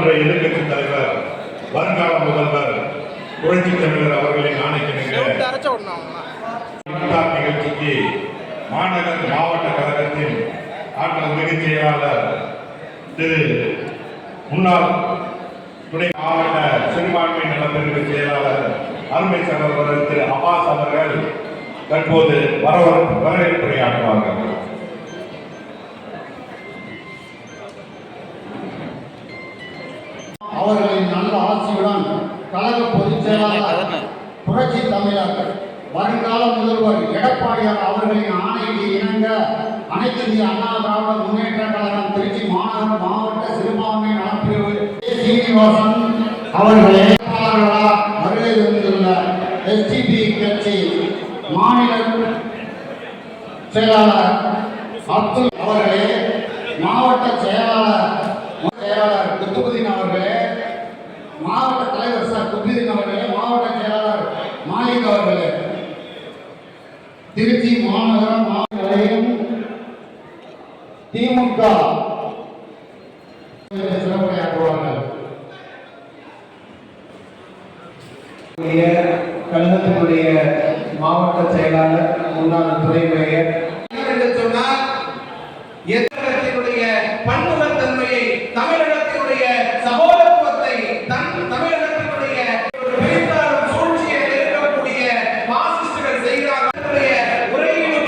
சட்டமன்ற எதிர்க்கட்சித் தலைவர் வருங்கால முதல்வர் புரட்சி தலைவர் அவர்களின் ஆணைக்கிணங்க நிகழ்ச்சிக்கு மாநகர் மாவட்ட கழகத்தின் ஆற்றல் மிகு செயலாளர் திரு முன்னாள் துணை மாவட்ட சிறுபான்மை நலப்பிரிவு செயலாளர் அருமை சகோதரர் திரு அப்பாஸ் அவர்கள் தற்போது வரவேற்புரையாற்றுவார்கள். அவர்களின் நல்ல ஆட்சியுடன் கழக பொதுச் செயலாளர் புரட்சி தமிழர் வருங்கால முதல்வர் எடப்பாடியார் அவர்களின் ஆணைக்கு இணங்க அனைத்து இந்திய அண்ணா திராவிட முன்னேற்ற கழகம் திருச்சி மாநகர் மாவட்ட சிறுபான்மை நலப்பிரிவு சீனிவாசன் அவர்களே வருகை தந்துள்ள எஸ்டிபி கட்சி மாநில செயலாளர் அப்துல் அவர்களே, மாவட்ட செயலாளர் குத்துபுதீன் அவர்களே, மாவட்ட தலைவர் சார் குத்துபுதீன் அவர்களே, மாவட்ட செயலாளர் மாலிக் அவர்களே, திருச்சி மாநகர மாநிலம் திமுக சிறப்புரையாற்றுவார்கள். கழகத்தினுடைய மாவட்ட செயலாளர் முன்னாள் துறை மேயர் என்று சொன்னால் தமிழகத்தினுடைய பன்முகத்தன்மையை, தமிழகத்தினுடைய சகோதரத்துவத்தை, தமிழகத்தினுடைய பெரிதாரும் சூழ்ச்சியை எதிர்க்கக்கூடிய பாசிஸ்டுகள் செய்கிறார்கள். உரையில்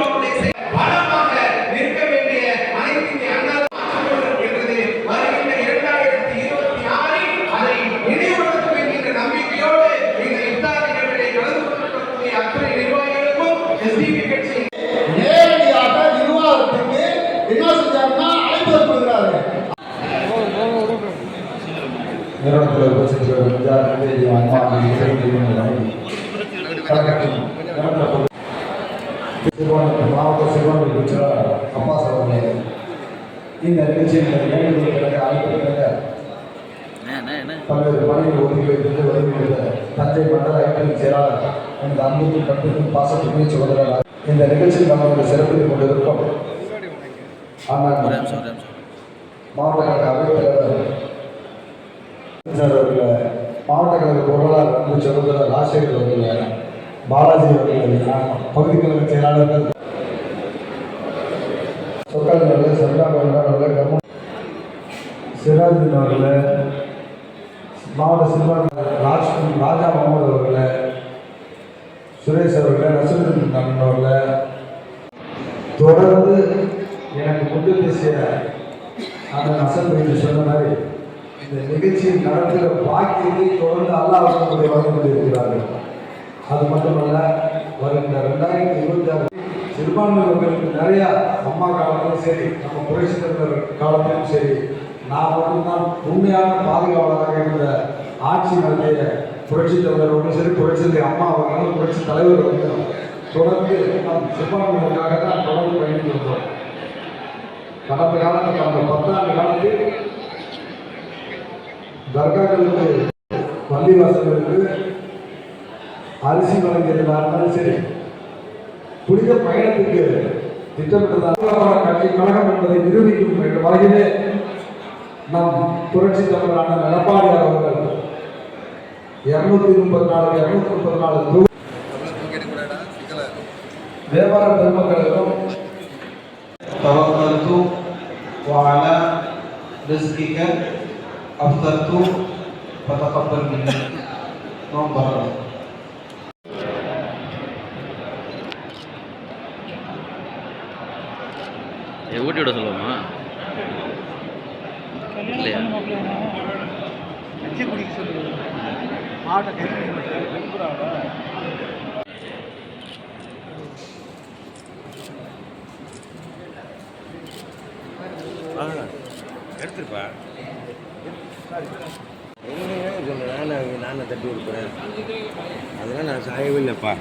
பலமாக நிற்க வேண்டிய அனைத்து அண்ணா வருகின்ற 2026 அதை நினைவுபடுத்தும் என்கின்ற நம்பிக்கையோடு இந்த இஃப்தார் நிகழ்விலே கலந்து கொண்டிருக்கக்கூடிய அத்தனை நிர்வாகிகளுக்கும் எஸ்டிபி கட்சி நேரடியாக நிர்வாகத்துக்கு என்ன செஞ்சாருன்னா அழைப்பு கொடுக்கிறாரு. நிறுவனத்தில் மாவட்ட சிறுபான்மை அமைச்சர் அப்பாஸ் அவர்களே, இந்த நிகழ்ச்சியில் அழைப்பிருக்கிற பல்வேறு பணிகள் ஒதுக்கி வைத்து வருகின்ற தஞ்சை மண்டல ஐடி செயலாளர் எனது அன்புக்கும் கட்டுக்கும் பாசத்துக்குரிய சகோதரர், இந்த நிகழ்ச்சியில் நம்ம சிறப்பித்துக் கொண்டிருக்கும் மாவட்ட கழக அவைத்தலைவர் மாவட்ட கழக பொருளாளர் அன்பு சகோதரர் ராஜசேகர் அவர்கள், பாலாஜி அவர்கள், பகுதி கழக செயலாளர்கள் சொக்கால் அவர்கள், சர்தார் அவர்கள், சிராஜுதீன் அவர்கள், மாவட்ட சிறுபான்மை ராஜா முகமது அவர்கள், சுரேஷ் அவர்கள், நசுருதீன் அவர்கள் தொடர்ந்து எனக்கு முன்பு பேசிய அந்த நசல் சொன்ன மாதிரி இந்த நிகழ்ச்சியை நடத்துகிற பாக்கியத்தை தொடர்ந்து அல்லாஹ் அவர்களுடைய வழங்கி கொண்டிருக்கிறார்கள். அது மட்டுமல்ல, வருகின்ற 2026 சிறுபான்மை மக்களுக்கு நிறையா அம்மா காலத்திலும் சரி, நம்ம புரட்சி தலைவர் காலத்திலும் சரி, நான் மட்டும்தான் உண்மையான பாதுகாவலராக இருந்த ஆட்சி நடத்திய புரட்சி தலைவரோடு சரி, புரட்சி அம்மா அவர்களும் புரட்சி தலைவர் அவர்களும் தொடர்ந்து நாம் சிறுபான்மையினருக்காக தான் தொடர்ந்து பயணித்து வந்தோம். கடந்த காலத்தில் அந்த 10 ஆண்டு காலத்தில் தர்காக்களுக்கு பள்ளிவாசல்களுக்கு அரிசி வழங்கியிருந்தாலும் சரி, புனித பயணத்துக்கு திட்டமிட்டதாக கட்சி கழகம் என்பதை நிரூபிக்கும் என்ற வகையிலே நம் புரட்சி தமிழரான எடப்பாடியார் அவர்கள் 234 வியாபார பெருமக்களுக்கும் தவக்கல்து வஅலா ரிஸ்கிக அஃதர்து ஃபதகப்பல் மின்னி நோம்பர் ஊட்டி விட சொல்லுவோமா இல்லையா? குடிக்க சொல்லுங்க. மாவட்ட எடுத்துருப்பா நான் தட்டி கொடுக்குறேன், அதெல்லாம் நான் சாயவே இல்லைப்பா.